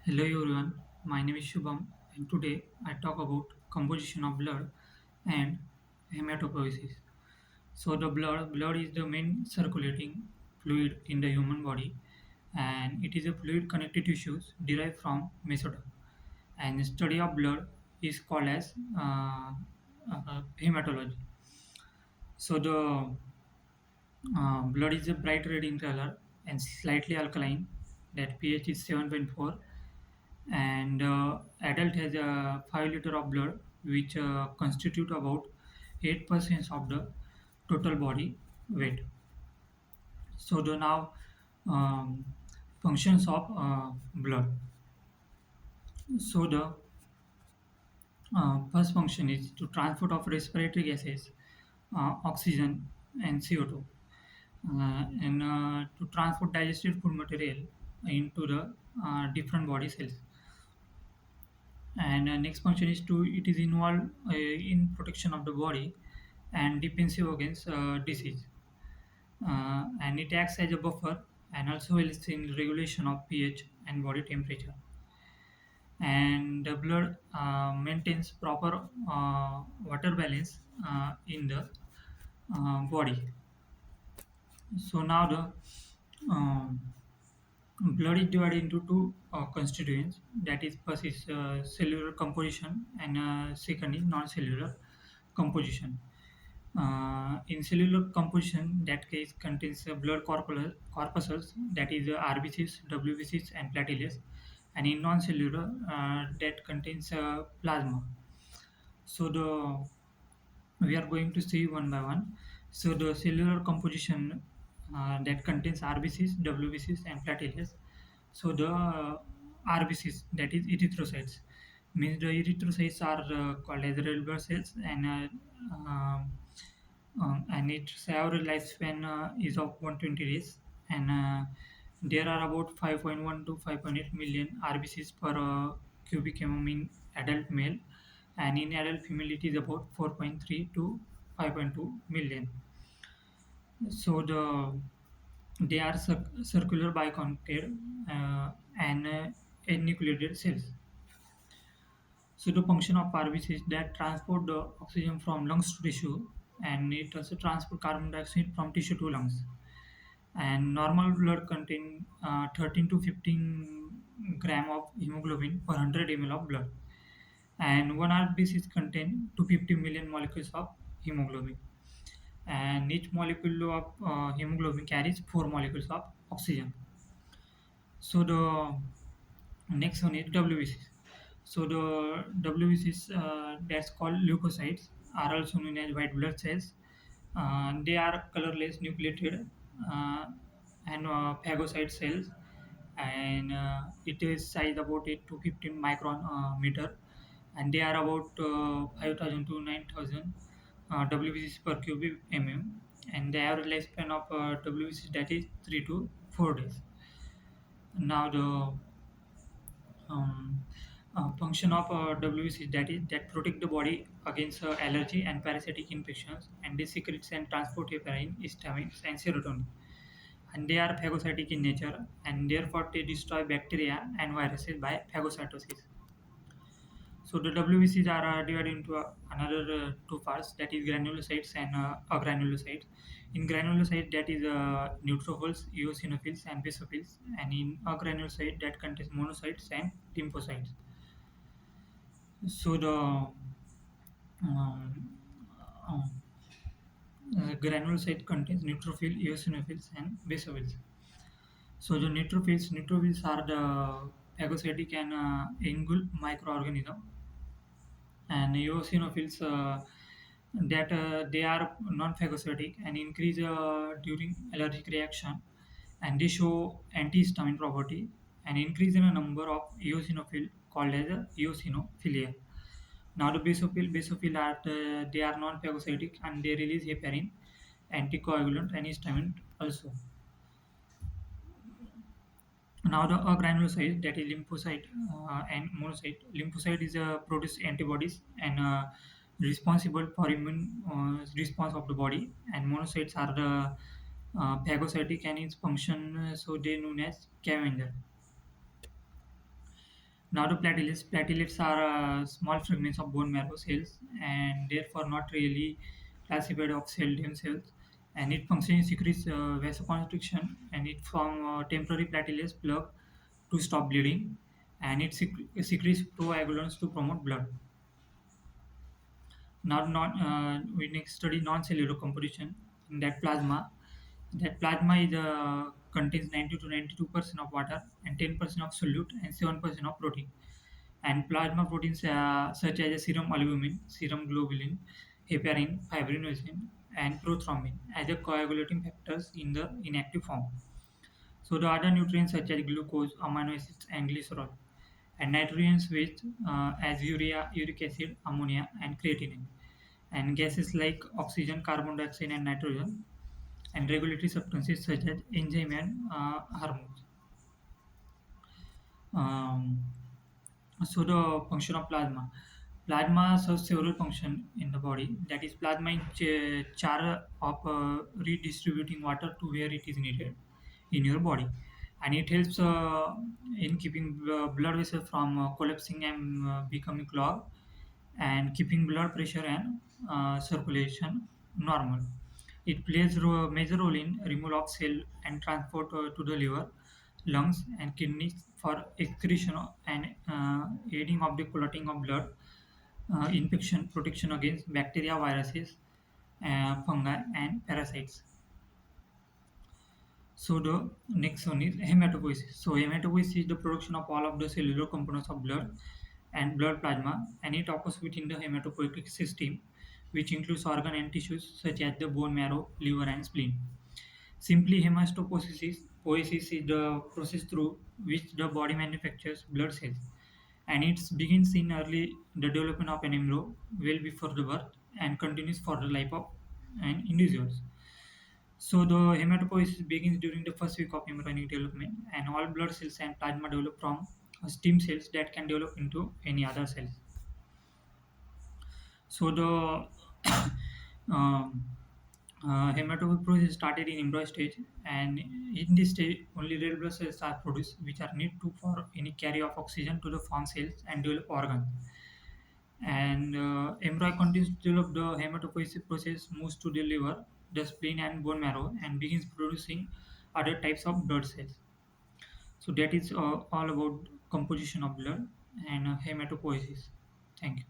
Hello everyone, my name is Shubham and today I talk about composition of blood and hematopoiesis. So the blood is the main circulating fluid in the human body and it is a fluid connected tissues derived from mesoderm. And the study of blood is called as hematology. So the blood is a bright red in color and slightly alkaline. That pH is 7.4 and adult has a 5 liter of blood which constitute about 8% of the total body weight. So the now um, functions of blood. So the first function is to transport of respiratory gases, oxygen and CO2, and to transport digested food material into the different body cells. And next function is to it is involved in protection of the body and defensive against disease, and it acts as a buffer and also helps in regulation of pH and body temperature. And the blood maintains proper water balance in the body. So now the blood is divided into two constituents. That is, first is cellular composition, and second is non-cellular composition. In cellular composition, that case contains blood corpuscles, that is RBCs, WBCs, and platelets, and in non-cellular, that contains plasma. So the we are going to see one by one. So the cellular composition that contains RBCs, WBCs, and platelets. So the RBCs, that is erythrocytes, means the erythrocytes are called as red blood cells, and its average lifespan is of 120 days, and there are about 5.1 to 5.8 million RBCs per cubic mm in adult male, and in adult female it is about 4.3 to 5.2 million. So they are circular biconchate and enucleated cells. So the function of RBC is that transport the oxygen from lungs to tissue, and it also transport carbon dioxide from tissue to lungs. And normal blood contain 13 to 15 gram of hemoglobin per 100 ml of blood, and one RBC is contain 250 million molecules of hemoglobin, and each molecule of hemoglobin carries 4 molecules of oxygen. So the next one is WBCs. So the WBCs that's called leukocytes are also known as white blood cells. They are colorless nucleated and phagocyte cells, and it is size about 8 to 15 micron meter, and they are about 5,000 to 9,000 WBCs per cubic mm, and the average lifespan of WBCs that is 3 to 4 days. Now the function of WBC, that is that protect the body against allergy and parasitic infections, and they secretes and transport heparin, histamines, and serotonin. And they are phagocytic in nature, and therefore they destroy bacteria and viruses by phagocytosis. So the WBCs are divided into another two parts, that is granulocytes and agranulocytes. In granulocyte, that is neutrophils, eosinophils, and basophils, and in agranulocyte, that contains monocytes and lymphocytes. So the um, uh, granulocyte contains neutrophil, eosinophils, and basophils. So the neutrophils are the phagocytic and engulf microorganism, and eosinophils that they are non-phagocytic and increase during allergic reaction, and they show antihistamine property, and increase in a number of eosinophil called as eosinophilia. Now the basophil are they are non-phagocytic and they release heparin, anticoagulant, and histamine also. Now the granulocyte, that is lymphocyte and monocyte. Lymphocyte is produce antibodies and responsible for immune response of the body, and monocytes are the phagocytic and its function, so they known as scavenger. Now the platelets are small fragments of bone marrow cells and therefore not really classified of cell themselves. And it functions secretes vasoconstriction and it form temporary platelets plug to stop bleeding, and it secretes proagulants to promote blood. Now, we next study non-cellular composition. In that plasma is contains 90 to 92% of water and 10% of solute and 7% of protein. And plasma proteins such as serum albumin, serum globulin, heparin, fibrinogen, and prothrombin as the coagulating factors in the inactive form. So the other nutrients such as glucose, amino acids, and glycerol, and nitrogens which as urea, uric acid, ammonia, and creatinine, and gases like oxygen, carbon dioxide, and nitrogen, and regulatory substances such as enzyme and hormones. Um, So the function of plasma. Plasma serves several functions in the body. That is, plasma in charge of redistributing water to where it is needed in your body, and it helps in keeping blood vessels from collapsing and becoming clogged, and keeping blood pressure and circulation normal. It plays a major role in removal of cell and transport to the liver, lungs, and kidneys for excretion and aiding of the clotting of blood, infection, protection against bacteria, viruses, fungi, and parasites. So the next one is hematopoiesis. So hematopoiesis is the production of all of the cellular components of blood and blood plasma, and it occurs within the hematopoietic system, which includes organ and tissues such as the bone marrow, liver, and spleen. Simply, hematopoiesis is the process through which the body manufactures blood cells, and it begins in early the development of an embryo, well before the birth, and continues for the life of an individuals. So the hematopoiesis begins during the first week of embryonic development, and all blood cells and plasma develop from stem cells that can develop into any other cells. So the um, hematopoiesis started in embryo stage, and in this stage, only red blood cells are produced, which are need to for any carry of oxygen to the farm cells and develop organs. And embryo continues to develop the hematopoiesis process, moves to the liver, the spleen, and bone marrow, and begins producing other types of blood cells. So that is all about composition of blood and hematopoiesis. Thank you.